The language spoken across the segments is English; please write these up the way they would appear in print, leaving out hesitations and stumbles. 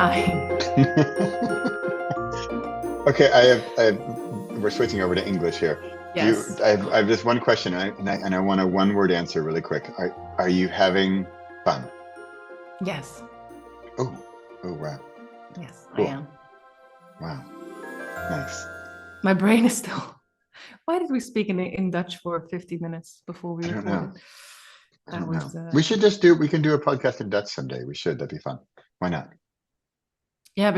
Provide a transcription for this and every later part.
Hi. Okay, we're switching over to English here. Yes. I have just one question, and I want a one-word answer really quick. Are you having fun? Yes. Oh, oh, wow, Yes, I cool, am. wow, nice. My brain is still. Why did we speak in Dutch for 50 minutes before we I don't know. recorded? I That don't was know. We can do a podcast in Dutch someday. We should. That'd be fun. Why not? yeah,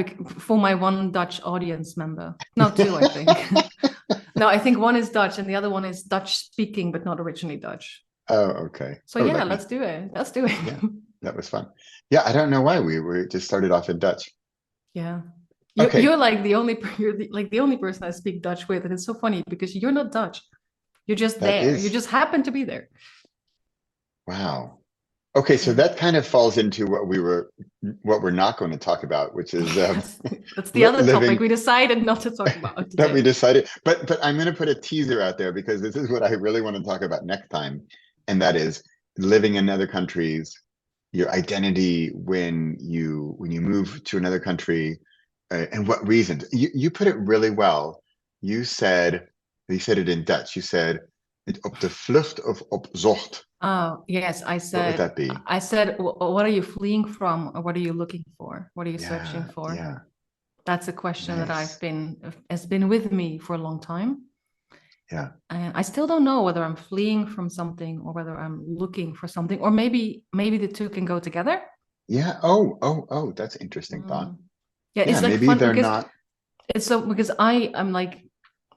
for my one Dutch audience member. No, two, I think. No, I think one is Dutch and the other one is Dutch speaking, but not originally Dutch. Oh, okay. So Oh, yeah, like me. let's do it. Let's do it. Yeah, that was fun. Yeah, I don't know why we just started off in Dutch. Yeah. You're Okay, like the only like the only person I speak Dutch with, and it's so funny because you're not Dutch. You're just that there. You is just happen to be there. wow. Okay, so Yeah. that kind of falls into what we're not going to talk about, which is Yes, that's the other topic living we decided not to talk about that we today. decided. But I'm going to put a teaser out there because this is what I really want to talk about next time, and that is living in other countries, your identity when you move to another country, and what reasons. You put it really well. You said you said it in Dutch. You said het op de vlucht of op zocht. Oh, yes, What would that be? I said, what are you fleeing from, or what are you looking for? What are you searching Yeah, for? yeah. That's a question that Nice. has been with me for a long time. Yeah. And I still don't know whether I'm fleeing from something or whether I'm looking for something, or maybe the two can go together. Yeah. Oh, oh, oh, that's interesting thought. Mm. Yeah, it's Yeah, like maybe fun they're because not. I'm like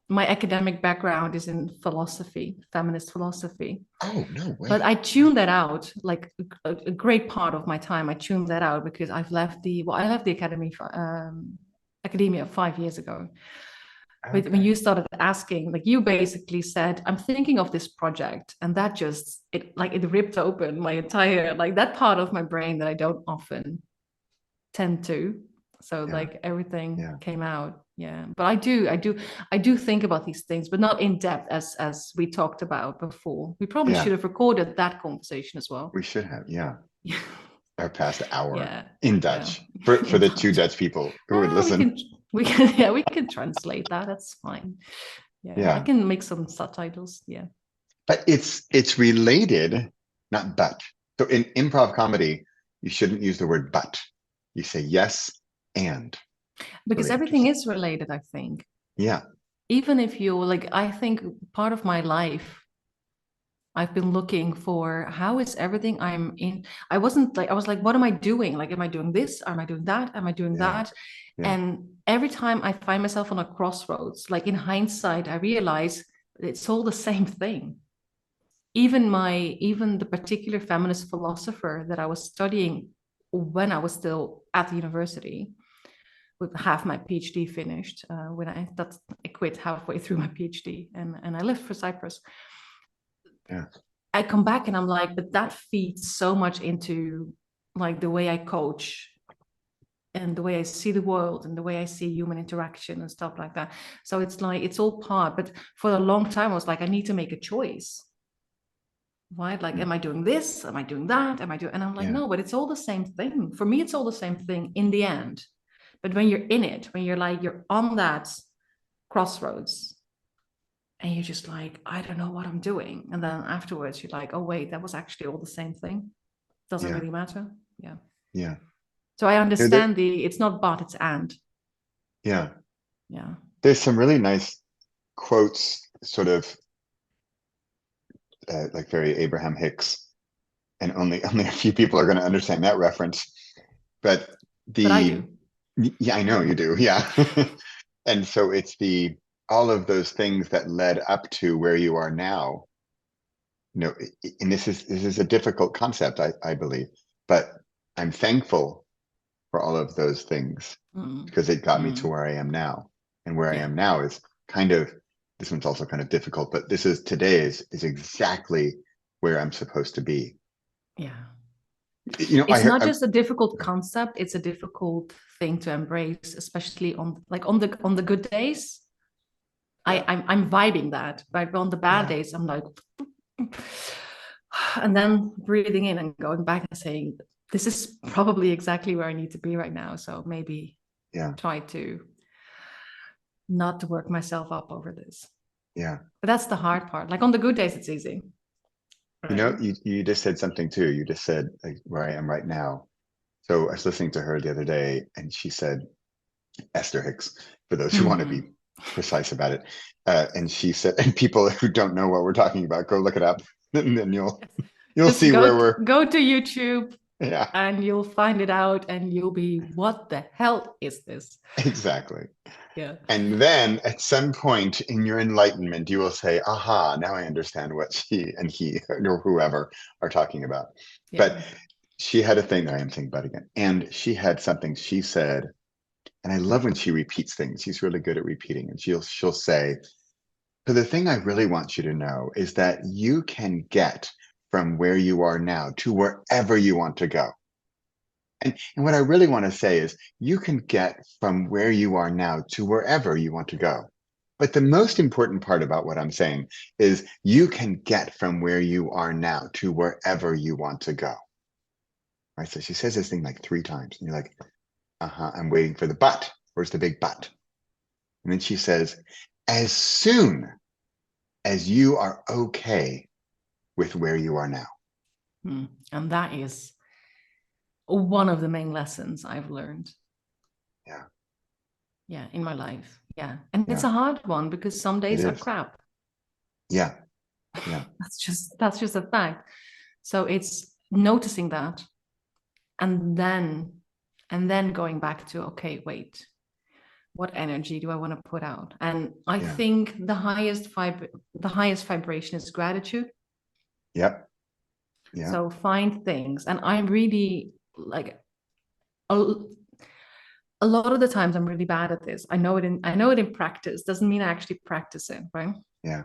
my academic background is in philosophy, feminist philosophy. Oh, no But way. I tuned that out, like a great part of my time. I tuned that out because I left the academia 5 years ago. But when Okay. you started asking, like you basically said, I'm thinking of this project, and that just it ripped open my entire like that part of my brain that I don't often tend to. So Yeah. like everything Yeah. came out. Yeah. But I do think about these things, but not in depth as we talked about before. We probably should Yeah. have recorded that conversation as well. We should have. Yeah. Yeah. Our past hour Yeah. in Yeah. Dutch for In the two Dutch. Dutch people who would Ah, listen. we can translate that. That's fine. Yeah. I Yeah. can make some subtitles. Yeah. But it's related, not but. So in improv comedy, you shouldn't use the word but. You say yes and. It's Because really everything interesting. is related, I think. Yeah. Even if you like, I think part of my life I've been looking for how is everything I'm in. I was like, what am I doing? Like, am I doing this? Am I doing that? Am I doing Yeah. that? Yeah. And every time I find myself on a crossroads, like in hindsight, I realize it's all the same thing. Even the particular feminist philosopher that I was studying when I was still at the university, with half my PhD finished, I quit halfway through my PhD and I left for Cyprus. Yeah. I come back and I'm like, but that feeds so much into like the way I coach and the way I see the world and the way I see human interaction and stuff like that. So it's like it's all part. But for a long time, I was like, I need to make a choice. Right? Like, Mm. am I doing this? Am I doing that? Am I doing? And I'm like, Yeah. no, but it's all the same thing. For me, it's all the same thing in the end. But when you're in it, when you're on that crossroads, and you're just like, I don't know what I'm doing. And then afterwards, you're like, oh, wait, that was actually all the same thing. Doesn't Yeah. really matter. Yeah. Yeah. So I No, there, understand it's not but, it's and. yeah. Yeah. There's some really nice quotes, sort of like very Abraham Hicks, and only a few people are going to understand that reference. But But I the do. yeah, I know Yeah. you do. Yeah. And so it's the all of those things that led up to where you are now. And this is a difficult concept, I believe, but I'm thankful for all of those things Mm. because it got me to Mm. where I am now. And where I Yeah. am now is kind of this one's also kind of difficult, but this is today is exactly where I'm supposed to be. Yeah. I It's heard not just a difficult concept, it's a difficult thing to embrace, especially on the good days. yeah, I'm vibing that, but on the bad yeah, days, I'm like, and then breathing in and going back and saying, this is probably exactly where I need to be right now. So maybe try to not to work myself up over this. Yeah. But that's the hard part. Like on the good days, it's easy. You know, you just said something too. You just said like where I am right now. So I was listening to her the other day, and she said, Esther Hicks, for those who want to be precise about it. And she said, and people who don't know what we're talking about, go look it up, and then you'll see where we're. Go to YouTube. Yeah. And you'll find it out, and you'll be, what the hell is this? Exactly. Yeah. And then at some point in your enlightenment, you will say, aha, now I understand what she and he or whoever are talking about. Yeah. But she had a thing that I am thinking about again. And she had something she said, and I love when she repeats things. She's really good at repeating. And she'll say, so the thing I really want you to know is that you can get from where you are now to wherever you want to go. And what I really want to say is you can get from where you are now to wherever you want to go. But the most important part about what I'm saying is you can get from where you are now to wherever you want to go. Right? So she says this thing like 3 times, and you're like, I'm waiting for the but. Where's the big but? And then she says, as soon as you are okay with where you are now. And that is one of the main lessons I've learned. Yeah, in my life. Yeah. And it's a hard one because some days are crap. Yeah. That's just a fact. So it's noticing that and then going back to, okay, wait, what energy do I want to put out? And I think the highest vibration is gratitude. Yep. Yeah. So find things, and I'm really like a lot of the times I'm really bad at this. I know it in practice. Doesn't mean I actually practice it, right? Yeah.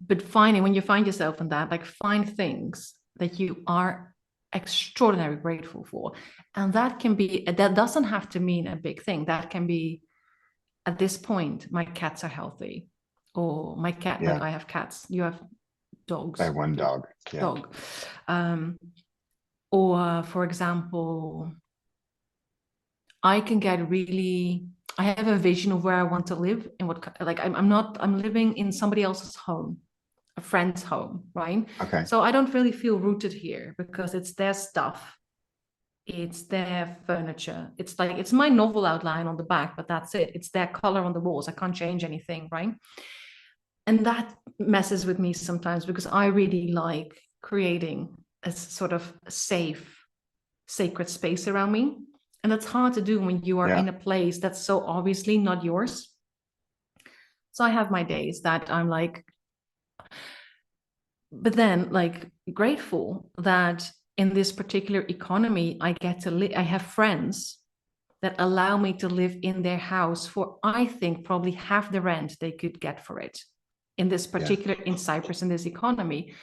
But when you find yourself in that, like find things that you are extraordinarily grateful for, and that doesn't have to mean a big thing. That can be, at this point, my cats are healthy, or my cat. Like I have cats. You have dogs. I have one dog. Yeah. Dog. Or for example, I have a vision of where I want to live and I'm living in somebody else's home, a friend's home, right? Okay. So I don't really feel rooted here because it's their stuff. It's their furniture. It's my novel outline on the back, but that's it. It's their color on the walls. I can't change anything, right? And that messes with me sometimes because I really like creating a sort of safe, sacred space around me. And that's hard to do when you are in a place that's so obviously not yours. So I have my days that I'm like, but then like grateful that in this particular economy, I get to I have friends that allow me to live in their house for, I think, probably half the rent they could get for it in this particular, in Cyprus, in this economy.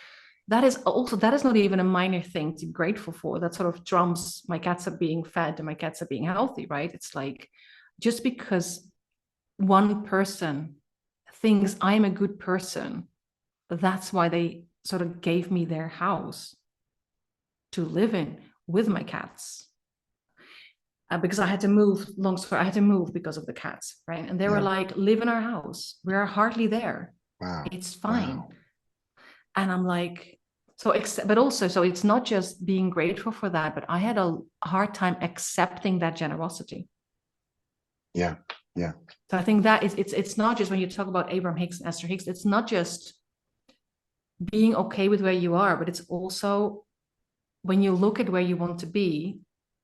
That is not even a minor thing to be grateful for. That sort of trumps my cats are being fed and my cats are being healthy, right? It's like, just because one person thinks I'm a good person, that's why they sort of gave me their house to live in with my cats. Because I had to move, I had to move because of the cats, right? And they were like, live in our house. We are hardly there. Wow. It's fine. Wow. And I'm like, so it's not just being grateful for that, but I had a hard time accepting that generosity. Yeah. So I think that it's not just when you talk about Abraham Hicks and Esther Hicks, it's not just being okay with where you are, but it's also when you look at where you want to be,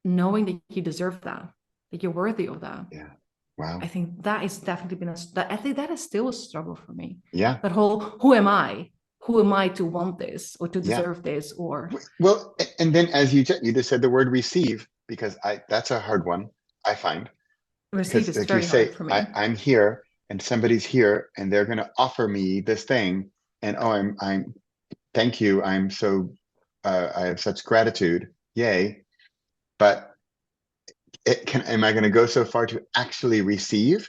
knowing that you deserve that you're worthy of that. Yeah. Wow. I think that is definitely I think that is still a struggle for me. Yeah. But who am I? Who am I to want this or to deserve this? Or well, and then as you just said the word receive, because that's a hard one, I find. Receive is very hard for me. I'm here and somebody's here and they're going to offer me this thing, and I'm thank you. I'm so I have such gratitude. Yay. But am I going to go so far to actually receive?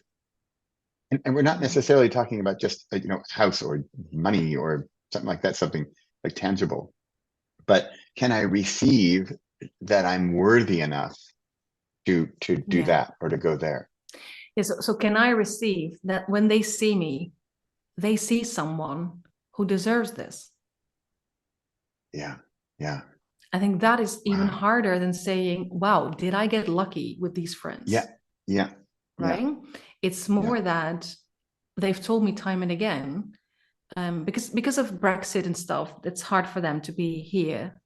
And we're not necessarily talking about just house or money or something like that, something like tangible. But can I receive that I'm worthy enough to do Yeah. that or to go there. Yeah, so can I receive that when they see me, they see someone who deserves this? Yeah. Yeah. I think that is even Wow. harder than saying, wow, did I get lucky with these Yeah. friends? Yeah. Yeah. Right? It's Yeah. more that they've told me time and again, because of Brexit and stuff, it's hard for them to be here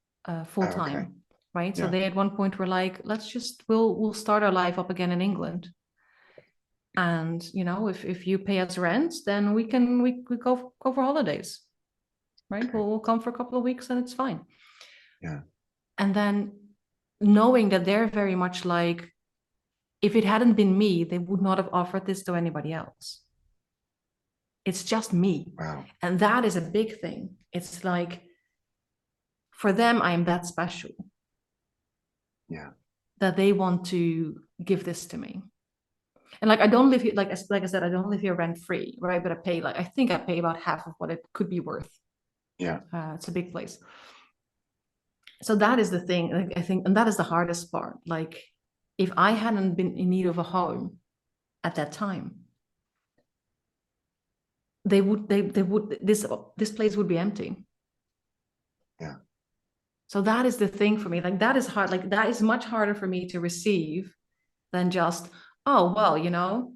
full Oh, okay. time, right? So Yeah. they at one point were like, we'll start our life up again in England. And if you pay us rent, then we go for holidays, right? Okay. We'll come for a couple of weeks and it's fine. Yeah. And then knowing that they're very much like, if it hadn't been me, they would not have offered this to anybody else. It's just me. Wow. And that is a big thing. It's like, for them, I am that special Yeah. that they want to give this to me. And like, I don't live here, like I said, I don't live here rent free, right? But I think I pay about half of what it could be worth. Yeah. It's a big place. So that is the thing, like, I think, and that is the hardest part. Like, if I hadn't been in need of a home at that time, they would this place would be empty. Yeah. So that is the thing for me. Like, that is hard. Like, that is much harder for me to receive than just, oh well,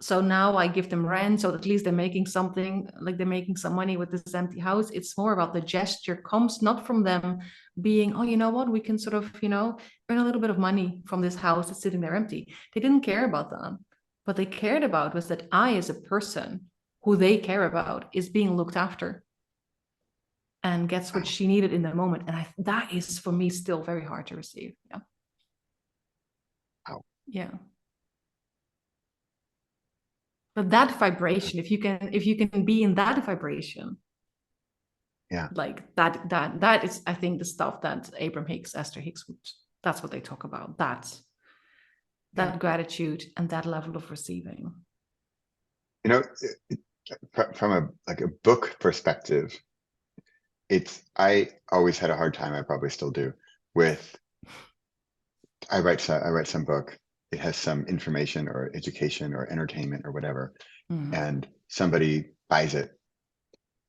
so now I give them rent, so at least they're making something, like they're making some money with this empty house. It's more about the gesture comes not from them being, oh, you know what, we can sort of, earn a little bit of money from this house that's sitting there empty. They didn't care about that. What they cared about was that I, as a person who they care about, is being looked after and gets what Wow. she needed in the moment. And that is for me still very hard to receive. Yeah. Wow. Yeah. But that vibration, if you can be in that vibration, Yeah. like that is, I think, the stuff that Abraham Hicks, Esther Hicks that's what they talk about. That Yeah. gratitude and that level of receiving. You know, from a book perspective, I always had a hard time, I probably still do, with I write some book. It has some information or education or entertainment or whatever, and somebody buys it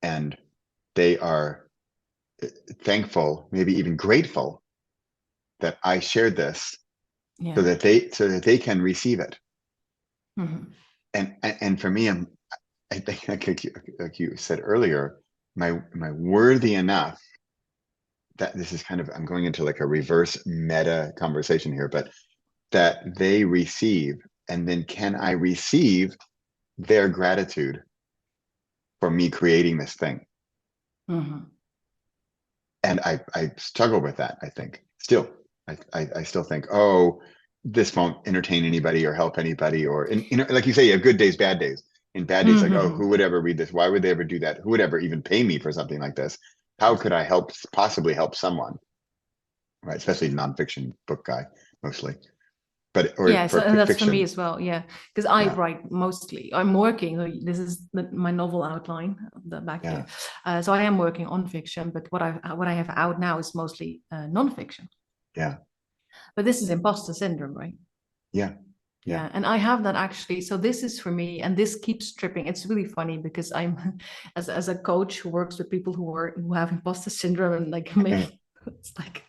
and they are thankful, maybe even grateful that I shared this Yeah. so that they can receive it. And for me, I think like you said earlier, my worthy enough, that this is kind of, I'm going into like a reverse meta conversation here, but that they receive, and then can I receive their gratitude for me creating this thing? And I struggle with that. I think still, I still think, oh, this won't entertain anybody or help anybody, or, and like you say, you have good days, bad days. In bad days, like, oh, who would ever read this? Why would they ever do that? Who would ever even pay me for something like this? How could I possibly help someone? Right, especially nonfiction book guy, mostly. But Yeah, so and that's for me fiction, as well. Yeah, because I yeah, write mostly. I'm working. This is my novel outline back yeah, here. So I am working on fiction, but what I have out now is mostly nonfiction. yeah, But this is imposter syndrome, right? yeah, yeah, Yeah, and I have that actually. So this is for me, and this keeps tripping. It's really funny because I'm, as a coach who works with people who have imposter syndrome, and like it's like,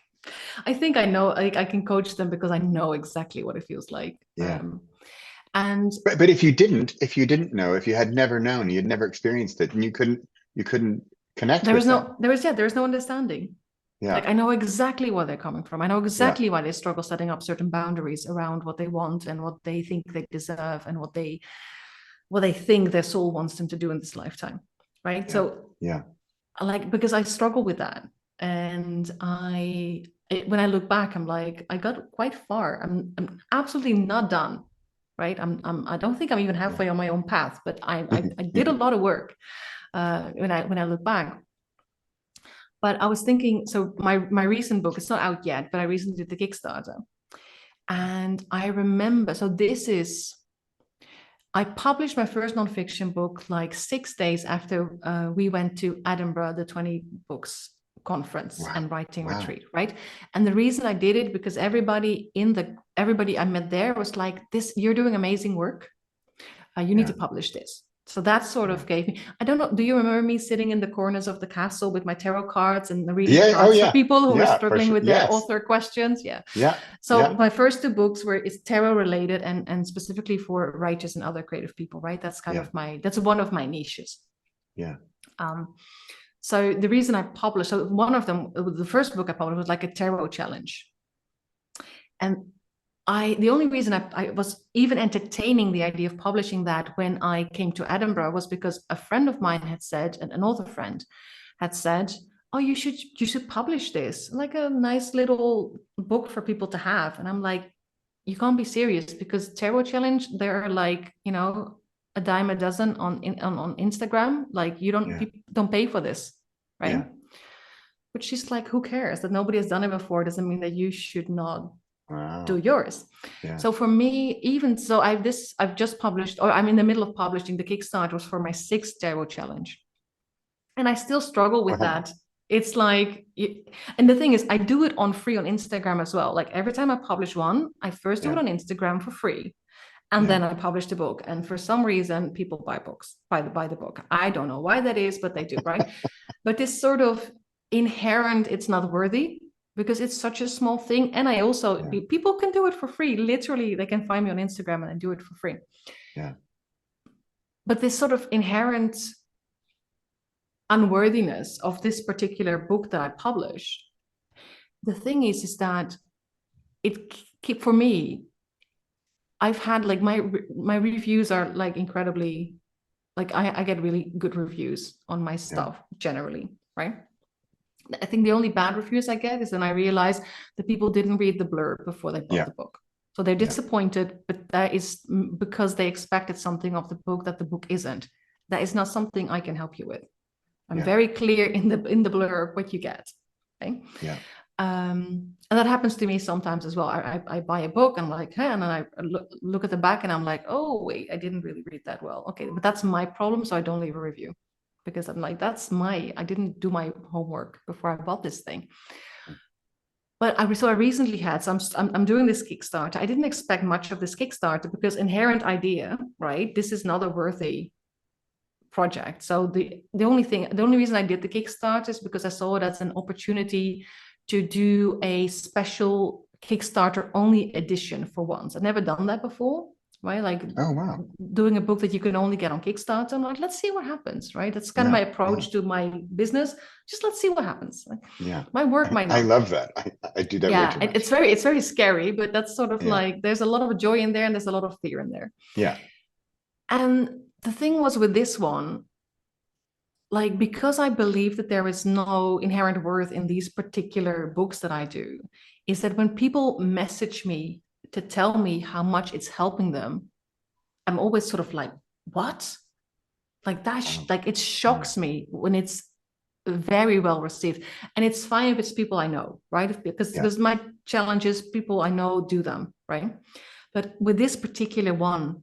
I think I know, like, I can coach them because I know exactly what it feels like. yeah. And But if you didn't know, if you had never known, you had never experienced it, and you couldn't connect with them. there is no understanding. Like, Yeah, I know exactly where they're coming from. I know yeah, exactly why they struggle setting up certain boundaries around what they want and what they think they deserve and what they think their soul wants them to do in this lifetime. Right. yeah, So, yeah, like, because I struggle with that. And when I look back, I'm like, I got quite far. I'm absolutely not done. Right. I don't think I'm even halfway on my own path, but I did a lot of work when I look back. But I was thinking, so my recent book, it's not out yet, but I recently did the Kickstarter. And I remember, so I published my first nonfiction book like 6 days after we went to Edinburgh, the 20 books conference and writing Wow. retreat, right? And the reason I did it, because everybody I met there was like, this, you're doing amazing work. You need to publish this. So that sort of gave me, I don't know, do you remember me sitting in the corners of the castle with my tarot cards and reading cards for people who were struggling with their author questions? So my first two books is tarot related and specifically for writers and other creative people, right? That's kind of that's one of my niches. So the reason I published, so one of them, the first book I published was like a tarot challenge. And the only reason I was even entertaining the idea of publishing that when I came to Edinburgh was because a friend of mine had said, an author friend had said, oh, you should publish this, like a nice little book for people to have. And I'm like, you can't be serious, because tarot challenge, there are like, you know, a dime a dozen on Instagram. Like people don't pay for this, right? But she's like, who cares? That nobody has done it before doesn't mean that you should not do yours. So for me, even so, I've just published, or I'm in the middle of publishing, the Kickstarter was for my 6th tarot challenge, and I still struggle with that. It's like, and the thing is, I do it on free on Instagram as well. Like every time I publish one, I first do it on Instagram for free, and then I publish the book. And for some reason, people buy the book. I don't know why that is, but they do, right? But this sort of inherent, it's not worthy, because it's such a small thing. And I also, people can do it for free. Literally, they can find me on Instagram and I do it for free. But this sort of inherent unworthiness of this particular book that I published, the thing is that for me, I've had like my reviews are like incredibly, like I get really good reviews on my stuff generally, right? I think the only bad reviews I get is when I realize that people didn't read the blurb before they bought the book. So they're disappointed, but that is because they expected something of the book that the book isn't. That is not something I can help you with. I'm very clear in the blurb what you get. Okay. And that happens to me sometimes as well. I buy a book and like, hey, and then I look at the back and I'm like, oh wait, I didn't really read that well. Okay, but that's my problem, so I don't leave a review, because I'm like, I didn't do my homework before I bought this thing. But I recently had, so I'm doing this Kickstarter. I didn't expect much of this Kickstarter, because inherent idea, right? This is not a worthy project. So the only reason I did the Kickstarter is because I saw it as an opportunity to do a special Kickstarter only edition for once. I've never done that before, right? Like, doing a book that you can only get on Kickstarter. I'm like, let's see what happens, right? That's kind of my approach to my business. Just let's see what happens. My work might not. I love that. I do that. Yeah, it's very scary, but that's sort of like, there's a lot of joy in there and there's a lot of fear in there. And the thing was with this one, like, because I believe that there is no inherent worth in these particular books that I do, is that when people message me to tell me how much it's helping them, I'm always sort of like, what? Like that, like it shocks me when it's very well received. And it's fine if it's people I know, right? Because my challenges, people I know do them, right? But with this particular one,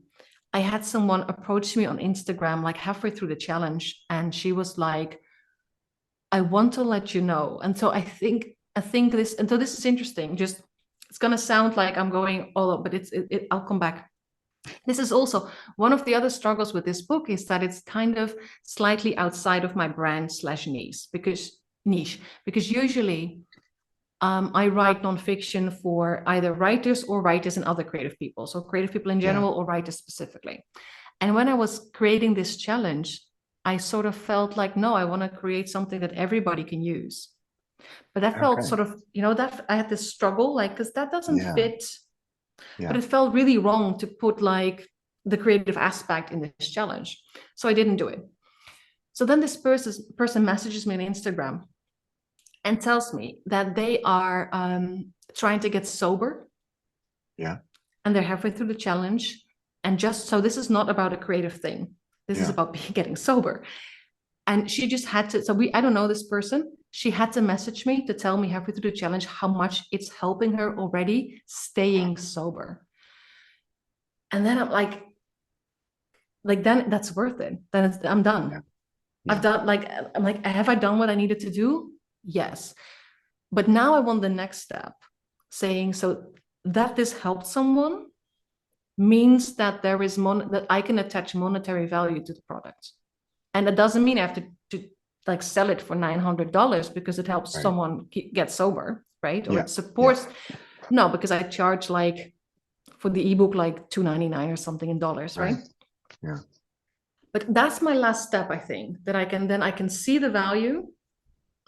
I had someone approach me on Instagram like halfway through the challenge, and she was like, I want to let you know. And so I think this, and so this is interesting. Just, it's going to sound like I'm going all up, but I'll come back. This is also one of the other struggles with this book, is that it's kind of slightly outside of my brand / niche, because usually I write nonfiction for either writers and other creative people. So creative people in general or writers specifically. And when I was creating this challenge, I sort of felt like, no, I want to create something that everybody can use. But that felt sort of, that I had this struggle, like, because that doesn't fit. But it felt really wrong to put like the creative aspect in this challenge. So I didn't do it. So then this person messages me on Instagram and tells me that they are trying to get sober. And they're halfway through the challenge. And just so this is not about a creative thing. This is about getting sober. And she just had to, I don't know this person. She had to message me to tell me halfway through the challenge how much it's helping her already staying sober. And then I'm like then that's worth it. Then I'm done. I've done, like, I'm like, have I done what I needed to do? Yes. But now I want the next step, saying, so that this helped someone means that there is that I can attach monetary value to the product. And that doesn't mean I have to like sell it for $900 because it helps someone get sober, right? Or it supports. No, because I charge like for the ebook like $2.99 or something in dollars, right? Yeah. But that's my last step, I think, that I can see the value.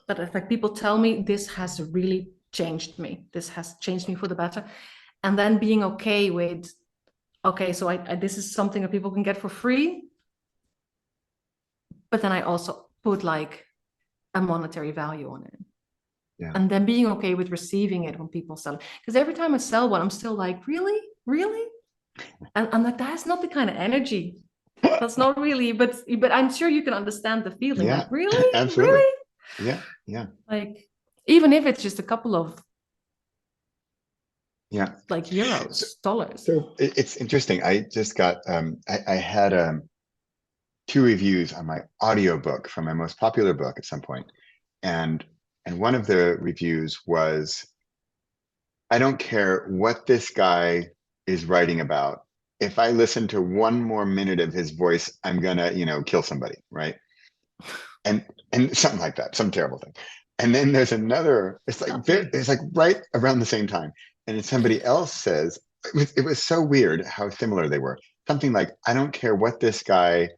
That if like people tell me this has really changed me, this has changed me for the better, and then being okay with, okay, so I this is something that people can get for free, but then I also put like a monetary value on it. Yeah. And then being okay with receiving it when people sell it. Because every time I sell one, I'm still like, really? And I'm like, that's not the kind of energy. That's not really, but I'm sure you can understand the feeling. Yeah, like, really? absolutely. Really? Yeah. Like, even if it's just a couple of Yeah. like euros, dollars. So it's interesting. I just got I had 2 reviews on my audiobook from my most popular book at some point. And one of the reviews was, I don't care what this guy is writing about. If I listen to 1 more minute of his voice, I'm gonna, kill somebody, right? And something like that, some terrible thing. And then there's another, it's like right around the same time. And then somebody else says, it was so weird how similar they were. Something like, I don't care what this guy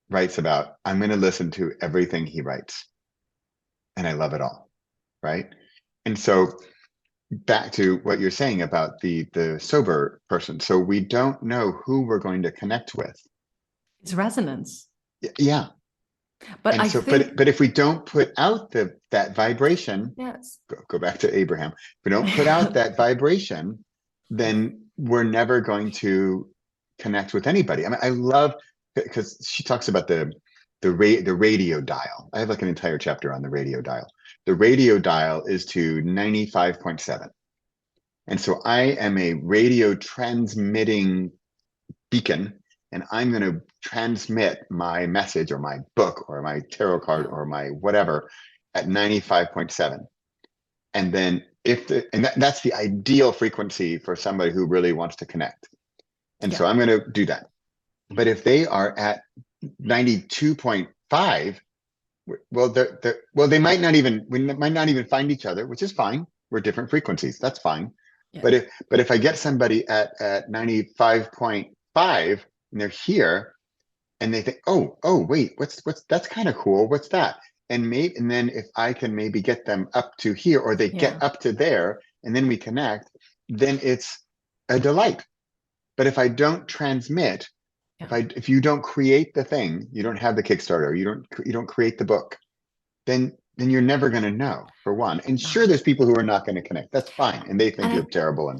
writes about, I'm going to listen to everything he writes. And I love it all. Right. And so back to what you're saying about the sober person. So we don't know who we're going to connect with. It's resonance. Yeah. But and I so, think, but if we don't put out that vibration, yes, go back to Abraham. If we don't put out that vibration, then we're never going to connect with anybody. I mean, I love, because she talks about the radio dial. I have like an entire chapter on the radio dial. The radio dial is to 95.7. And so I am a radio transmitting beacon, and I'm going to transmit my message or my book or my tarot card or my whatever at 95.7. And then that's the ideal frequency for somebody who really wants to connect. And so I'm going to do that. But if they are at 92.5, well, we might not even find each other, which is fine. We're different frequencies. That's fine. Yeah. But if I get somebody at 95.5 and they're here and they think, oh, wait, what's that's kind of cool. What's that? And then if I can maybe get them up to here, or they get up to there, and then we connect, then it's a delight. But if I don't transmit, if you don't create the thing, you don't have the Kickstarter, you don't create the book, then you're never going to know, for one. And sure, there's people who are not going to connect. That's fine, and they think you're terrible.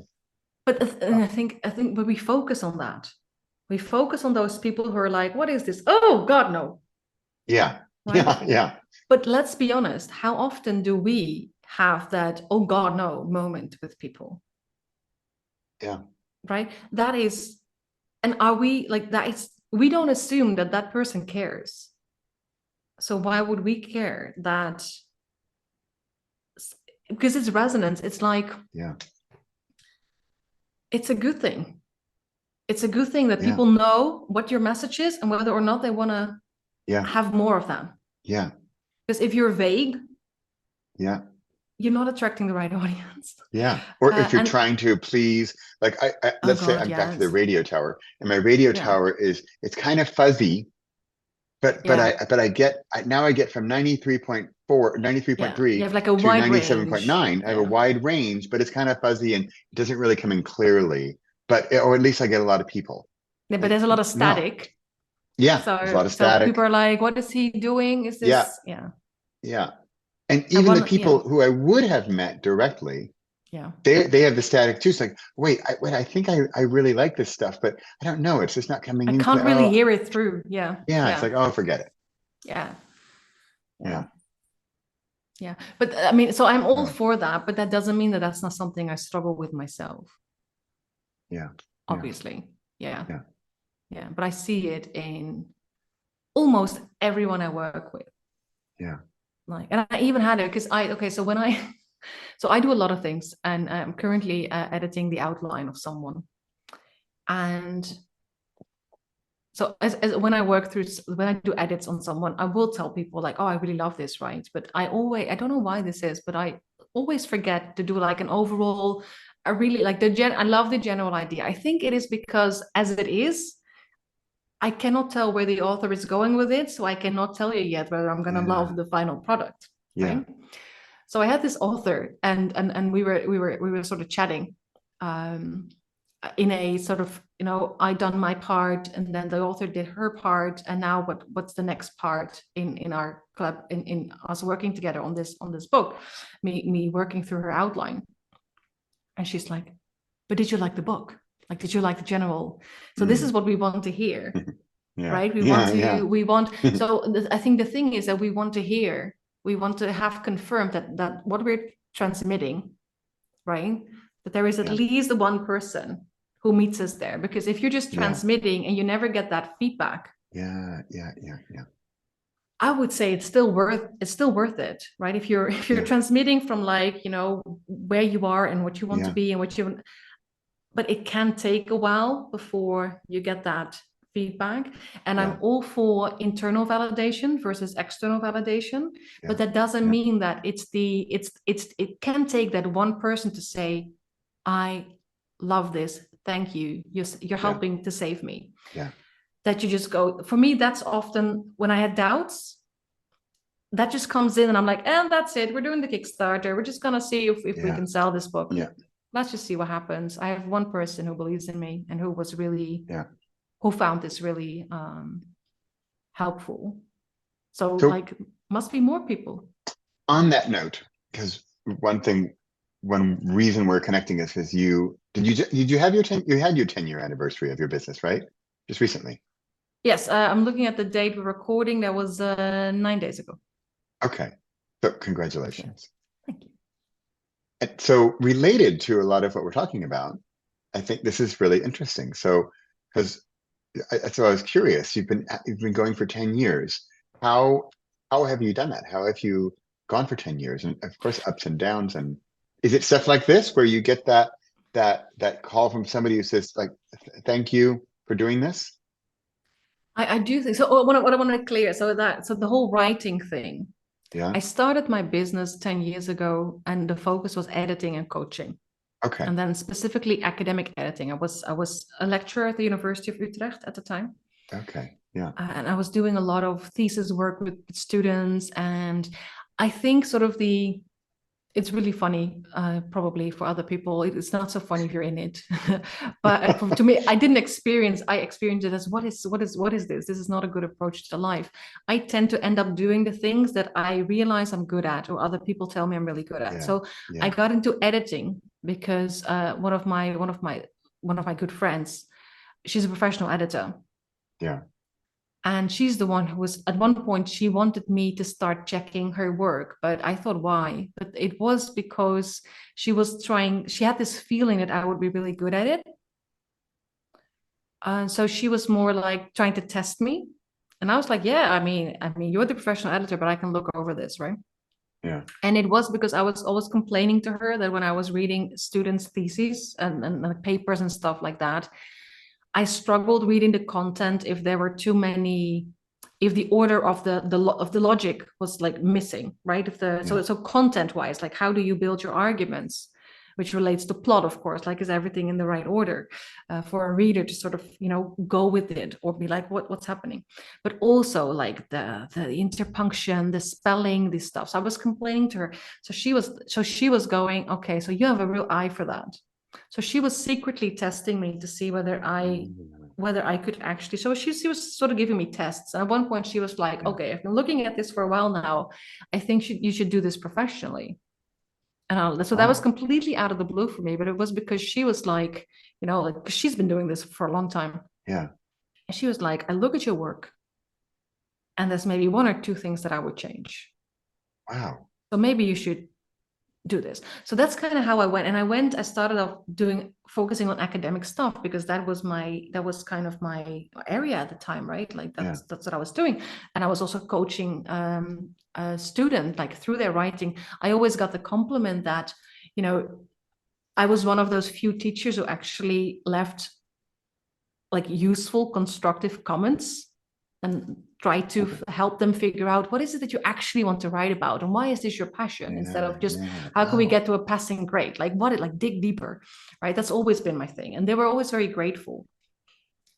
But I think when we focus on that, we focus on those people who are like, "What is this? Oh God, no!" Yeah, right? Yeah. But let's be honest. How often do we have that "Oh God, no" moment with people? Yeah. Right. That is, and are we like that? We don't assume that person cares. So why would we care that? Because it's resonance. It's like, it's a good thing. It's a good thing that people know what your message is and whether or not they want to have more of that. Yeah. Because if you're vague, you're not attracting the right audience. Yeah. Or if you're trying to please, like let's say I'm back to the radio tower, and my radio tower it's kind of fuzzy, but I get from 93.3 you have like a to wide 97.9. I have a wide range, but it's kind of fuzzy and it doesn't really come in clearly. Or at least I get a lot of people. Yeah, but there's a lot of static. Yeah, so there's a lot of static. People are like, what is he doing? Is this Yeah. And even the people who I would have met directly, they have the static too. It's like, wait, I think I really like this stuff, but I don't know. It's just not coming in. I can't really hear it through. Yeah. It's like, oh, forget it. Yeah. But I mean, so I'm all for that, but that doesn't mean that that's not something I struggle with myself. Obviously. Yeah. But I see it in almost everyone I work with. like, and I even had it because so I do a lot of things, and I'm currently editing the outline of someone. And so when I do edits on someone, I will tell people like, oh, I really love this, right? But I don't know why this is, but I always forget to do like an overall, I really like I love the general idea. I think it is because as it is, I cannot tell where the author is going with it. So I cannot tell you yet whether I'm going to love the final product, right? So I had this author, and we were sort of chatting, in a sort of, I done my part, and then the author did her part, and now what's the next part in our club, in us working together on this book, me working through her outline. And she's like, but did you like the book? Like, did you like the general? So this is what we want to hear. Right? We want so I think the thing is that we want to have confirmed that what we're transmitting, right, that there is at least one person who meets us there. Because if you're just transmitting and you never get that feedback, I would say it's still worth it, right? If you're transmitting from like, where you are and what you want to be and but it can take a while before you get that feedback. And I'm all for internal validation versus external validation, but that doesn't mean that it can take that one person to say, I love this, thank you, you're helping to save me. That you just go, for me, that's often when I had doubts, that just comes in and I'm like, and that's it, we're doing the Kickstarter, we're just gonna see if we can sell this book. Let's just see what happens. I have one person who believes in me and who was really who found this really helpful. So like, must be more people. On that note, because one reason we're connecting is because you had your 10-year anniversary of your business, right? Just recently. Yes, I'm looking at the date we're recording. That was 9 days ago. Okay, so congratulations. Thank you. And so related to a lot of what we're talking about, I think this is really interesting. So I was curious, you've been going for 10 years. How have you done that? How have you gone for 10 years? And of course, ups and downs. And is it stuff like this where you get that call from somebody who says like, thank you for doing this? I do think so. What I want to clear, so the whole writing thing. I started my business 10 years ago, and the focus was editing and coaching. Okay. And then specifically academic editing. I was a lecturer at the University of Utrecht at the time. Okay. Yeah. And I was doing a lot of thesis work with students. And I think it's really funny, probably for other people. It's not so funny if you're in it. But to me, I experienced it as, what is this? This is not a good approach to life. I tend to end up doing the things that I realize I'm good at, or other people tell me I'm really good at. So I got into editing because one of my good friends, she's a professional editor. Yeah. And she's the one who was, at one point, she wanted me to start checking her work, but I thought, why? But it was because she had this feeling that I would be really good at it. So she was more like trying to test me. And I was like, yeah, I mean, you're the professional editor, but I can look over this, right? Yeah. And it was because I was always complaining to her that when I was reading students' theses and papers and stuff like that, I struggled reading the content if there were too many, if the order of the logic was like missing, right? So content wise, like, how do you build your arguments, which relates to plot, of course, like, is everything in the right order for a reader to sort of, go with it or be like, what's happening? But also like the interpunction, the spelling, this stuff. So I was complaining to her. So she was going, okay, so you have a real eye for that. So she was secretly testing me to see whether I could actually. So she was sort of giving me tests. And at one point she was like, okay, I've been looking at this for a while now. I think you should do this professionally. And so that was completely out of the blue for me. But it was because she was like, like, she's been doing this for a long time. Yeah. And she was like, I look at your work, and there's maybe one or two things that I would change. Wow. So maybe you should do this. So that's kind of how I went. And I started off focusing on academic stuff because that was kind of my area at the time, right? Like that's what I was doing. And I was also coaching student, like through their writing, I always got the compliment that, you know, I was one of those few teachers who actually left like useful, constructive comments and try to help them figure out what is it that you actually want to write about and why is this your passion, instead of just how can we get to a passing grade, like what it, like dig deeper, right? That's always been my thing, and they were always very grateful.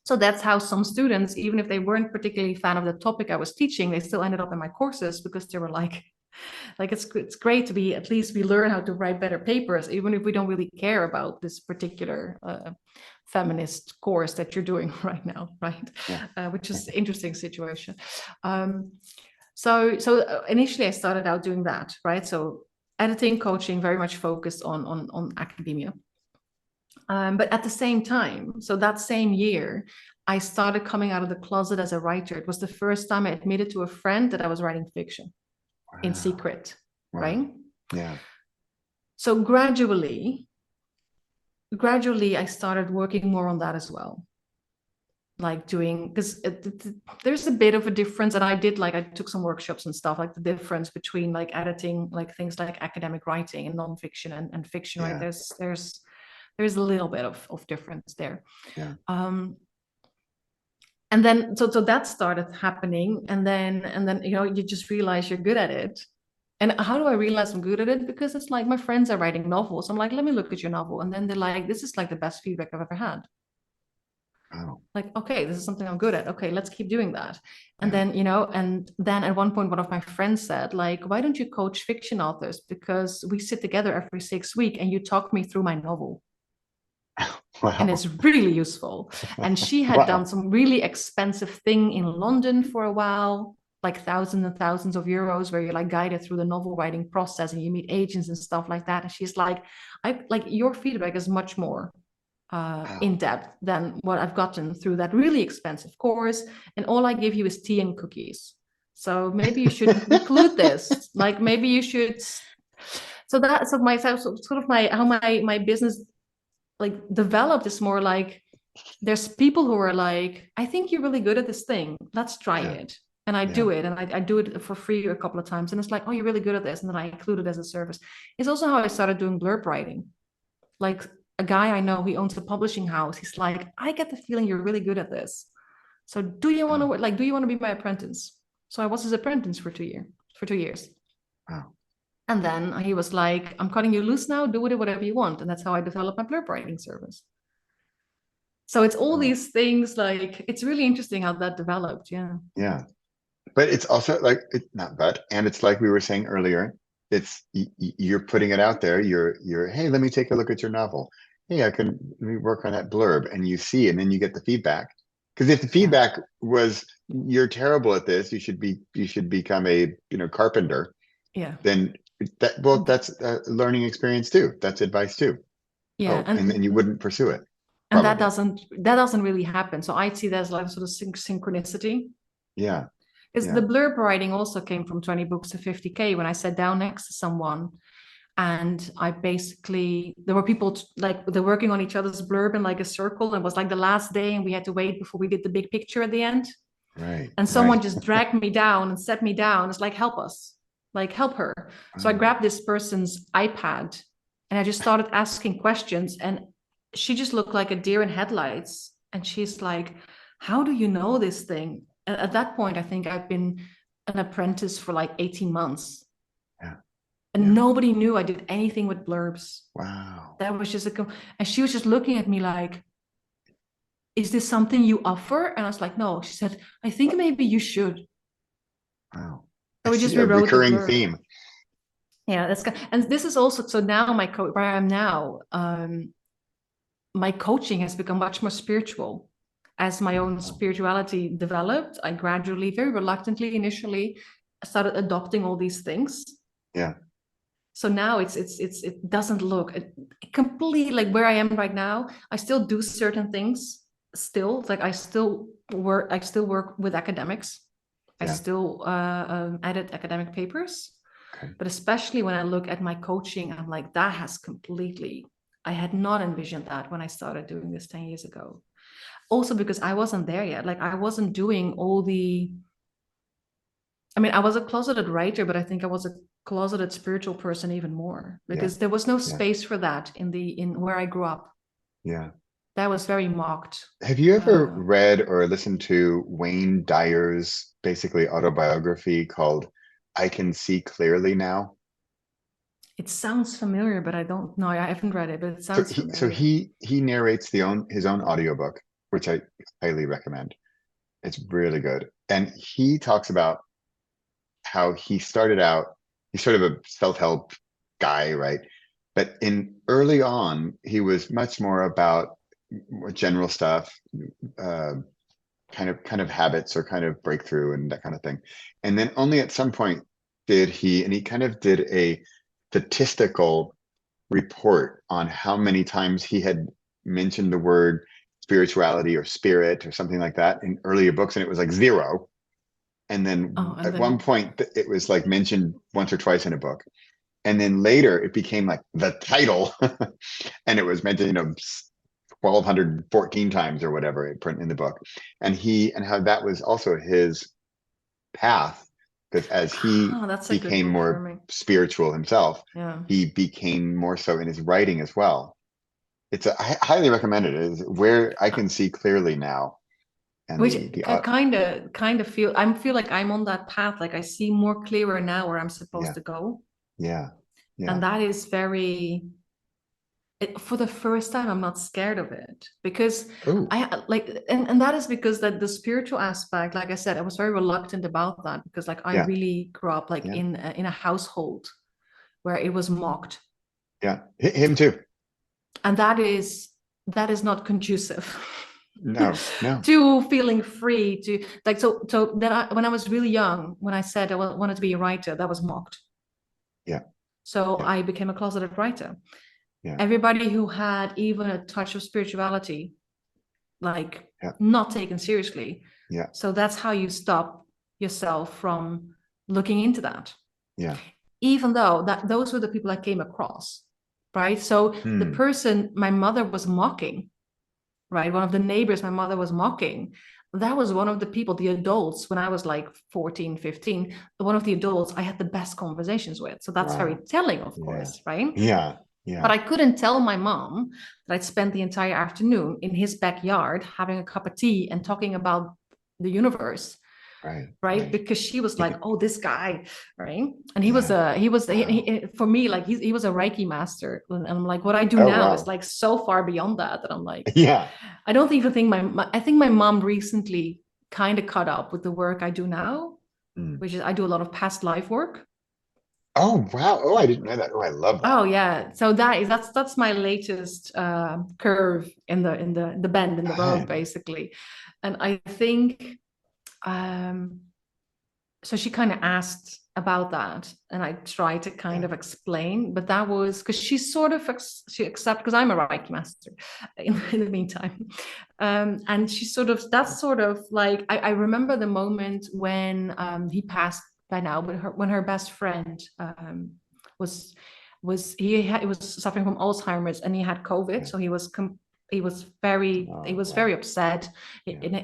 So that's how some students, even if they weren't particularly fan of the topic I was teaching, they still ended up in my courses because they were like it's great to be, at least we learn how to write better papers, even if we don't really care about this particular feminist course that you're doing right now, right? Which is an interesting situation. So initially I started out doing that, right? So editing, coaching, very much focused on academia. But at the same time, so that same year, I started coming out of the closet as a writer. It was the first time I admitted to a friend that I was writing fiction in secret, right? Yeah. So gradually, I started working more on that as well. Like doing, because there's a bit of a difference, and I took some workshops and stuff, like the difference between like editing, like things like academic writing and nonfiction and fiction, right? There's a little bit of difference there. Yeah. And then so that started happening, and then you know, you just realize you're good at it. And how do I realize I'm good at it? Because it's like my friends are writing novels. I'm like, let me look at your novel, and then they're like, this is like the best feedback I've ever had. Oh. Like, okay, this is something I'm good at. Okay, let's keep doing that. And then, you know, and then at one point, one of my friends said, like, why don't you coach fiction authors? Because we sit together every 6 weeks and you talk me through my novel. Wow. And it's really useful. And she had done some really expensive thing in London for a while, like thousands and thousands of euros, where you're like guided through the novel writing process and you meet agents and stuff like that. And she's like, your feedback is much more in depth than what I've gotten through that really expensive course. And all I give you is tea and cookies. So maybe you should include this. Like maybe you should. So that's sort of how my business like developed is more like, there's people who are like, I think you're really good at this thing. Let's try it. And I do it, and I do it for free a couple of times. And it's like, oh, you're really good at this. And then I include it as a service. It's also how I started doing blurb writing. Like a guy I know, he owns a publishing house. He's like, I get the feeling you're really good at this. So do you want to be my apprentice? So I was his apprentice for 2 years. Wow. And then he was like, I'm cutting you loose now, do with it whatever you want. And that's how I developed my blurb writing service. So it's all these things, like, it's really interesting how that developed. Yeah. Yeah. But it's also like, and it's like we were saying earlier, it's, you're putting it out there. You're, hey, let me take a look at your novel. Hey, let me work on that blurb, and you see, and then you get the feedback. Because if the feedback was, you're terrible at this, you should become a, carpenter. Yeah. Then that's a learning experience too. That's advice too. Yeah. And then you wouldn't pursue it. And that doesn't really happen. So I'd see there's like sort of synchronicity. Yeah. Because the blurb writing also came from 20 books to 50K, when I sat down next to someone and I basically, there were people like they're working on each other's blurb in like a circle, and it was like the last day and we had to wait before we did the big picture at the end. Right. And someone just dragged me down and set me down. It's like, help us, like help her. So I grabbed this person's iPad and I just started asking questions, and she just looked like a deer in headlights. And she's like, how do you know this thing? And at that point, I think I've been an apprentice for like 18 months. Yeah. And nobody knew I did anything with blurbs. Wow. That was just and she was just looking at me like, is this something you offer? And I was like, no. She said, I think maybe you should. Wow. So we just rewrote the recurring blurb. theme. Yeah, that's good. And this is also, so now where I am now, my coaching has become much more spiritual. As my own spirituality developed, I gradually, very reluctantly initially, started adopting all these things. Yeah. So now it doesn't look completely like where I am right now. I still do certain things still. Like I still work with academics. I still edit academic papers. Okay. But especially when I look at my coaching, I'm like, that has completely, I had not envisioned that when I started doing this 10 years ago. Also because I wasn't there yet. Like I wasn't doing all the I mean, I was a closeted writer, but I think I was a closeted spiritual person even more, because there was no Yeah. space for that in where I grew up. Yeah. That was very mocked. Have you ever Uh, read or listened to Wayne Dyer's basically autobiography called I Can See Clearly Now? it sounds familiar, but I don't know. I haven't read it, but it So sounds he so familiar. he he narrates his own audiobook, which I highly recommend. It's really good. And he talks about how he started out, he's sort of a self-help guy, right? But in early on, he was much more about more general stuff, uh, kind of habits or kind of breakthrough and that kind of thing. And then only at some point did and he kind of did a statistical report on how many times he had mentioned the word spirituality or spirit or something like that in earlier books, and it was like zero. And Oh, then and at one then point, it was like mentioned once or twice in a book. And then later, it became like the title, and it was mentioned, 1,214 times or whatever it print in the book. And how that was also his path, because as he that's a good became book for more me. spiritual himself, Yeah. he became more so in his writing as well. I highly recommend it. It is Where I Can See Clearly Now. And Which the I kind of feel like I'm on that path. Like I see more clearer now where I'm supposed yeah, to go. yeah, yeah. And that is very for the first time, I'm not scared of it, because Oh, I like, and that is because that the spiritual aspect, like I said, I was very reluctant about that, because like I yeah, really grew up like yeah, in a household where it was mocked, yeah. Him too. and that is not conducive No, no. to feeling free to like, so then when I was really young, when I said I wanted to be a writer, that was mocked. Yeah, So yeah, I became a closeted writer. yeah, Everybody who had even a touch of spirituality, like, yeah, not taken seriously. yeah, So that's how you stop yourself from looking into that, yeah. even though that those were the people I came across, right? So the Hmm. person my mother was mocking, right, one of the neighbors my mother was mocking, that was one of the people, the adults, when I was like 14, 15, one of the adults I had the best conversations with. So that's very Wow. telling, of Yeah, course, right? yeah, But yeah. I couldn't tell my mom that I'd spent the entire afternoon in his backyard having a cup of tea and talking about the universe, Right, right? right. Because she was like, "Oh, this guy," right? And Yeah. Wow. for me, like he was a Reiki master, and I'm like, what I do Oh, now is wow. like so far beyond that I'm like, Yeah. I don't even think I think my mom recently kind of caught up with the work I do now, Hmm. which is I do a lot of past life work. Oh, wow. Oh, I didn't know that. Oh, I love that. Oh yeah, so that's my latest curve in the bend in the road, Man. basically. And I think um, so she kind of asked about that, and I tried to kind Yeah. of explain, but that was because she sort of she accepted, because I'm a Reiki master in the meantime, and she sort of, that's sort of like I remember the moment when he passed by now, but when her best friend was he was suffering from Alzheimer's, and he had COVID, Yeah. so he Oh, was very wow. upset. Yeah.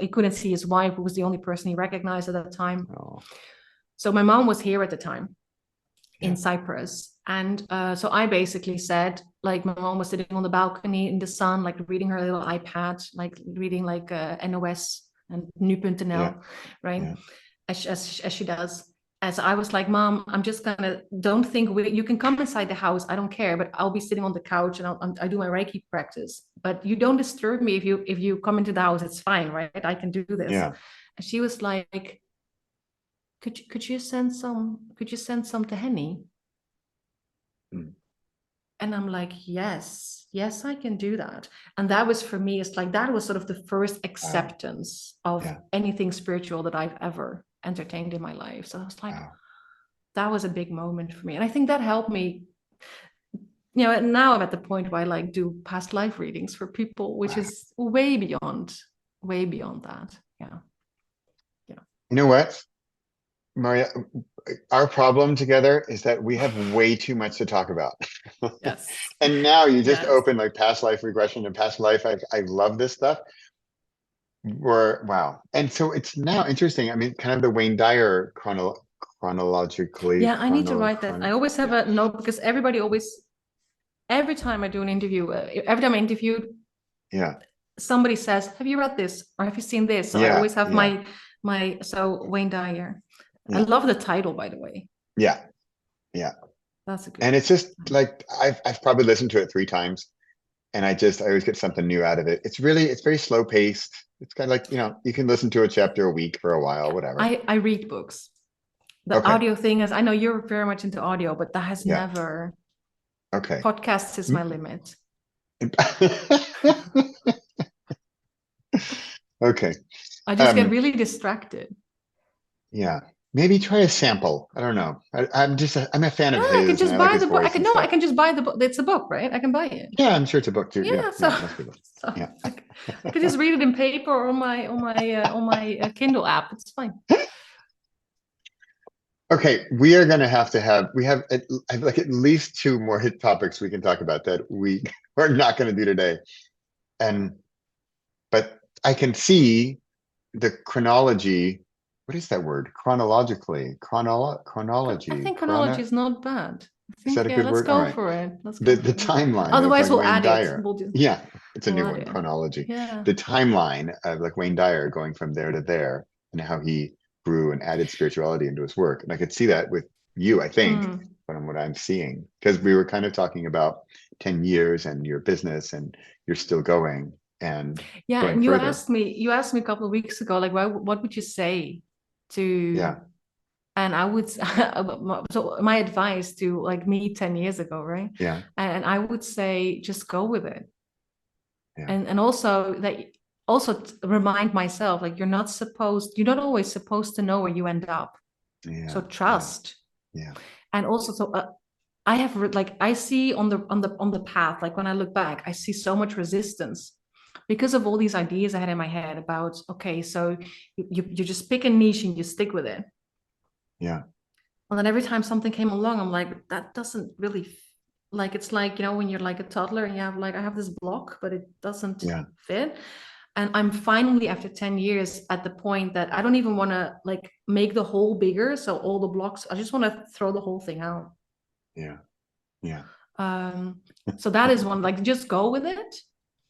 He couldn't see his wife, who was the only person he recognized at that time. Oh, So my mom was here at the time in yeah. Cyprus. And so I basically said, like, my mom was sitting on the balcony in the sun, like reading her little iPad, like reading like NOS and Yeah. nu.nl, right? Yeah. As she does. As I was like, Mom, I'm just gonna, don't think you can come inside the house. I don't care, but I'll be sitting on the couch and I do my Reiki practice. But you don't disturb me if you come into the house. It's fine, right? I can do this. Yeah. And she was like, could you send some to Henny? Hmm. And I'm like, yes, I can do that. And that was for me, it's like that was sort of the first Wow. acceptance of Yeah. anything spiritual that I've ever entertained in my life. So I was like, Wow. that was a big moment for me. And I think that helped me. You know, now I'm at the point where I like do past life readings for people, which Wow. is way beyond that. Yeah. Yeah. You know what, Maria? Our problem together is that we have way too much to talk about. Yes. And now you just Yes. open like past life regression and past life. I love this stuff. wow. And so it's now interesting. I mean, kind of the Wayne Dyer chronologically, Yeah, I need to write that. I always have yeah, a note because everybody always, every time I do an interview, every time I interviewed, yeah, somebody says, "Have you read this or have you seen this?" So I yeah, always have yeah, my so Wayne Dyer. I yeah, love the title, by the way. yeah, yeah. That's a good. And it's just like I've probably listened to it 3 times, and I always get something new out of it. It's very slow paced. It's kind of like, you can listen to a chapter a week for a while, whatever. I read books. The Okay. audio thing is, I know you're very much into audio, but that has Yeah. never. Okay. Podcasts is my limit. Okay. I just get really distracted. Yeah. Maybe try a sample. I don't know. I'm a fan No, of I can his, and just I like buy his the book. voice and I stuff. can just buy the book. It's a book, right? I can buy it. Yeah, I'm sure it's a book too. Yeah, Yeah, so, yeah, must be a book. so Yeah. I could just read it in paper or on my Kindle app. It's fine. Okay, we are going to have we have like at least 2 more hit topics we can talk about that we are not going to do today. But I can see the chronology. What is that word? Chronologically, I chronology, think chronology is not bad. I is that think, a yeah, good let's word? All go right. for it. Let's go The for it. timeline of Otherwise, like we'll Wayne add it. Dyer. We'll do. Yeah, it's a We'll new add one, it. chronology. Yeah. The timeline of like Wayne Dyer going from there to there, and how he grew and added spirituality into his work. And I could see that with you, I think, Mm. from what I'm seeing, because we were kind of talking about 10 years and your business, and you're still going and Yeah, going and further. you asked me a couple of weeks ago, like, what would you say to, Yeah, and I would, so my advice to like me 10 years ago, right? yeah, And I would say, just go with it. yeah, And also that, also remind myself, like, you're not always supposed to know where you end up. So yeah, yeah, trust. yeah, And also, so I have like, I see on the path, like when I look back, I see so much resistance because of all these ideas I had in my head about, okay, so you just pick a niche and you stick with it. yeah, And then every time something came along, I'm like, that doesn't really, like, it's like, when you're like a toddler and you have like, I have this block, but it doesn't yeah, fit. And I'm finally, after 10 years, at the point that I don't even want to like make the hole bigger. So all the blocks, I just want to throw the whole thing out. yeah, yeah, So that is one, like, just go with it.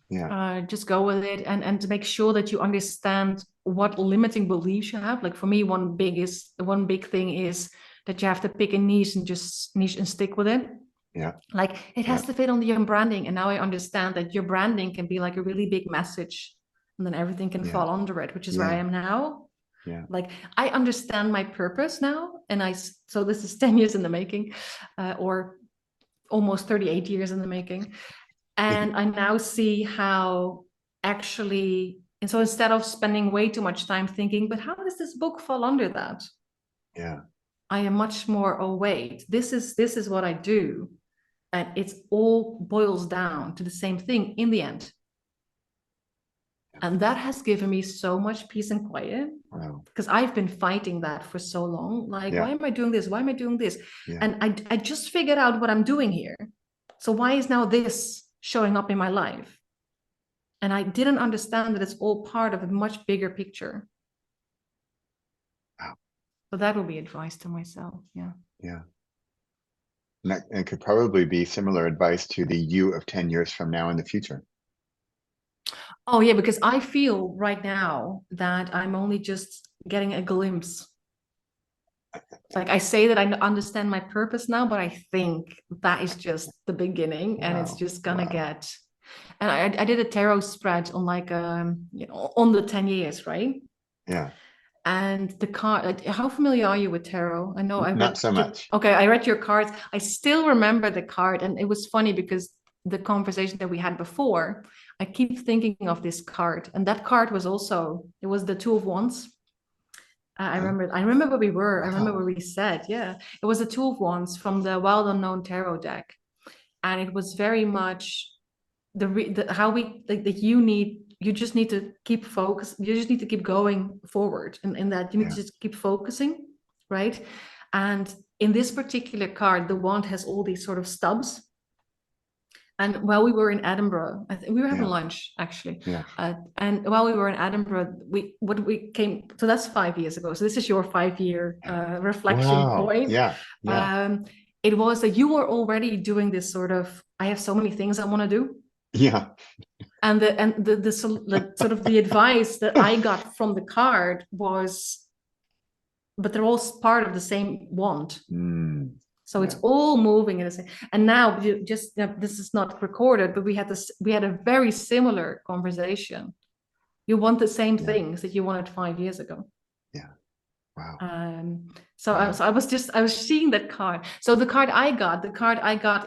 yeah, Just go with it, and to make sure that you understand what limiting beliefs you have. Like for me, one big thing is that you have to pick a niche and stick with it. yeah, Like it has yeah, to fit on your branding. And now I understand that your branding can be like a really big message, and then everything can yeah, fall under it, which is where I yeah, am now. yeah. Like I understand my purpose now, and so this is 10 years in the making, or almost 38 years in the making. And I now see how actually, and so instead of spending way too much time thinking, but how does this book fall under that? Yeah, I am much more, oh wait, this is what I do. And it's all boils down to the same thing in the end. And that has given me so much peace and quiet, wow, because I've been fighting that for so long. Like, why yeah, am I doing this? Why am I doing this? yeah, And I just figured out what I'm doing here. So why is now this showing up in my life? And I didn't understand that it's all part of a much bigger picture. wow, So that will be advice to myself. Yeah. yeah. And that could probably be similar advice to the you of 10 years from now in the future. Oh, yeah, because I feel right now that I'm only just getting a glimpse. Like I say that I understand my purpose now, but I think that is just the beginning, and it's Wow, just gonna wow. get. And I did a tarot spread on like on the 10 years, right? Yeah, And the card, like, how familiar are you with tarot? I know I not read so much. okay, I read your cards. I still remember the card, and it was funny because the conversation that we had before, I keep thinking of this card, and that card was also, it was the Two of Wands. I Huh? remember where we were. I remember Wow. where we said, yeah, it was the Two of Wands from the Wild Unknown Tarot deck, and it was very much how we like that you just need to keep focus. You just need to keep going forward, and in that you need Yeah, to just keep focusing, right? And in this particular card, the wand has all these sort of stubs, And while we were in Edinburgh, I think we were having Yeah. lunch actually. Yeah. And while we were in Edinburgh, we came. So that's 5 years ago. So this is your 5 year reflection Wow. point. Yeah. Yeah. It was that you were already doing this sort of. I have so many things I want to do. Yeah. And the sort of the advice that I got from the card was, but they're all part of the same want. So it's all moving in the same. And now just this is not recorded, but we had a very similar conversation. You want the same things that you wanted 5 years ago. Yeah. Wow. So I was seeing that card. So the card I got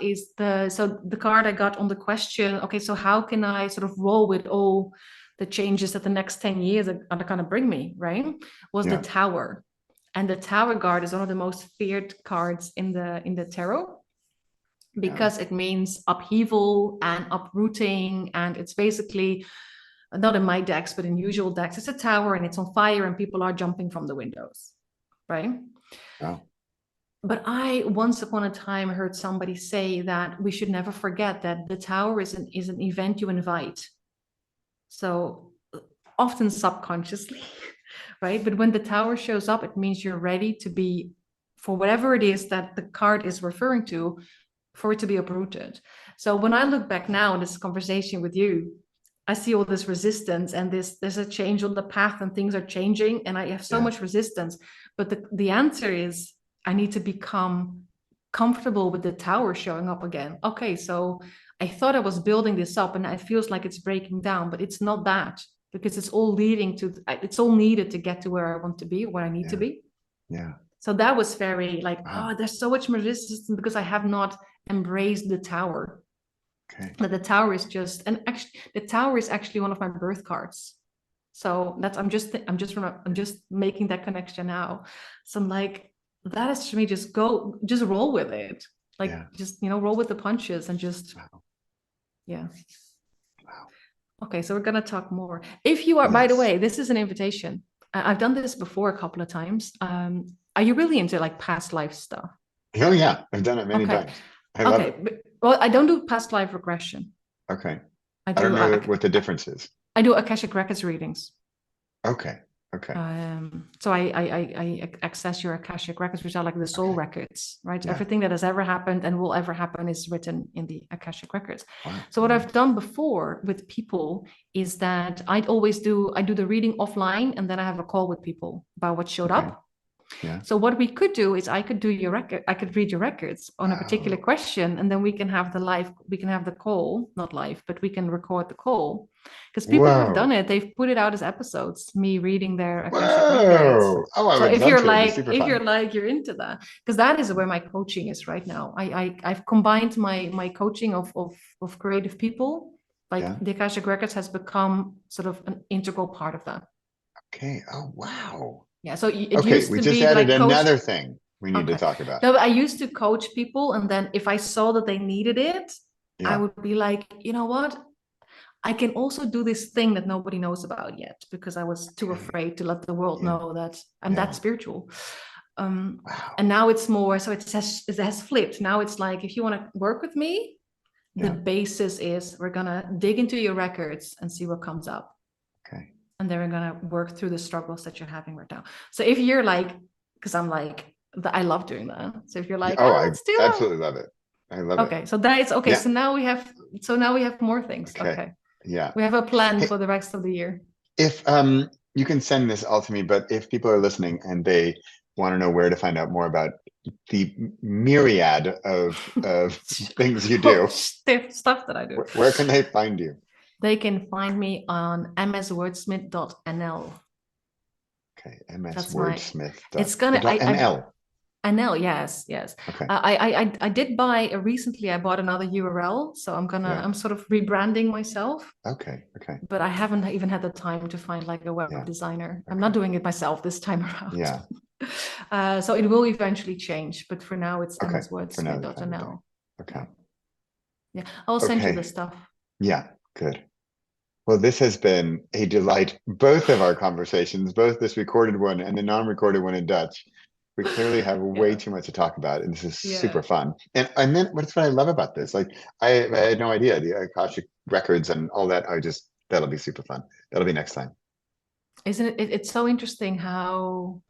is the card I got on the question, okay, so how can I sort of roll with all the changes that the next 10 years are going to bring me, right? Was the Tower. And the Tower card is one of the most feared cards in the tarot, because it means upheaval and uprooting, and it's basically, not in my decks, but in usual decks, it's a tower and it's on fire and people are jumping from the windows, right? Wow. But I once upon a time heard somebody say that we should never forget that the tower is an event you invite. So often subconsciously, right? But when the tower shows up, it means you're ready to be, for whatever it is that the card is referring to, for it to be uprooted. So when I look back now in this conversation with you, I see all this resistance and there's a change on the path and things are changing and I have so much resistance. But the answer is I need to become comfortable with the tower showing up again. Okay, so I thought I was building this up and it feels like it's breaking down, but it's not that, because it's all it's all needed to get to where I want to be, where I need to be. Yeah. So that was very like, oh, there's so much resistance because I have not embraced the tower. Okay. That the tower is just, and actually the tower is actually one of my birth cards. So that's, I'm just making that connection now. So I'm like, that is for me, just roll with it. Like, just, roll with the punches and just, Wow. Okay, so we're going to talk more. If you are, by the way, this is an invitation. I've done this before a couple of times. Are you really into like past life stuff? Oh yeah, I've done it many times. I love it. Well, I don't do past life regression. Okay. I don't know what the difference is. I do Akashic Records readings. Okay. Okay. So I access your Akashic Records, which are like the soul records, right? Yeah. Everything that has ever happened and will ever happen is written in the Akashic Records. Wow. So what I've done before with people is that I do the reading offline, and then I have a call with people about what showed up. Yeah. So what we could do is I could read your records on a particular question, and then we can have the call, not live, but we can record the call. Because people have done it, they've put it out as episodes, me reading their Akashic records. Oh, I would love to. If you're into that, because that is where my coaching is right now. I've combined my coaching of creative people, like the Akashic Records has become sort of an integral part of that. Okay. Oh, wow. Yeah, so it used to be, we just added like another thing we need to talk about. No, but I used to coach people, and then if I saw that they needed it, I would be like, you know what? I can also do this thing that nobody knows about yet, because I was too afraid to let the world know that I'm that spiritual. Wow. And now it's more, so it has flipped. Now it's like, if you want to work with me, the basis is we're gonna dig into your records and see what comes up. Okay. And then we're going to work through the struggles that you're having right now. So if you're like, because I'm like, I love doing that. So if you're like, let's do it. I absolutely love it. I love it. Okay. So that is okay. Yeah. So now we have more things. Okay. Yeah. We have a plan for the rest of the year. If you can send this all to me, but if people are listening and they want to know where to find out more about the myriad of things you do, stuff that I do, where can they find you? They can find me on mswordsmith.nl. Okay, mswordsmith. It's gonna NL. NL, yes. Okay. I did buy recently. I bought another URL, so I'm sort of rebranding myself. Okay. But I haven't even had the time to find like a web designer. Okay. I'm not doing it myself this time around. Yeah. So it will eventually change, but for now it's mswordsmith.nl. Okay. Yeah, I'll send you the stuff. Yeah. Good. Well, this has been a delight. Both of our conversations, both this recorded one and the non-recorded one in Dutch. We clearly have way Yeah. too much to talk about, and this is Yeah. super fun. And then what's what I love about this? Like I had no idea the Akashic records and all that. That'll be super fun. That'll be next time. Isn't it? It's so interesting how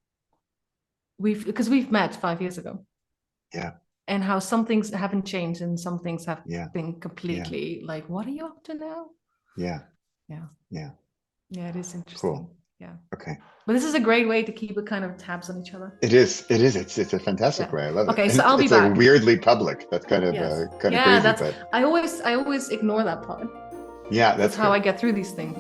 because we've met 5 years ago. Yeah. And how some things haven't changed and some things have Yeah. been completely like, what are you up to now? Yeah. Yeah. Yeah. Yeah, it is interesting. Cool. Yeah. Okay. But this is a great way to keep a kind of tabs on each other. It is. It is. It's a fantastic Yeah. way. I love it. Okay, And so I'll be it's like back. weirdly public. That's kind of Yes. kind of Yeah, crazy, that's but I always ignore that part. yeah, That's how I get through these things.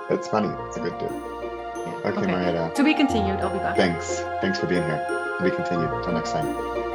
That's funny. It's a good tip. Yeah. Okay, Mariëlle. To be continued. I'll be back. Thanks. Thanks for being here. To be continued. Until next time.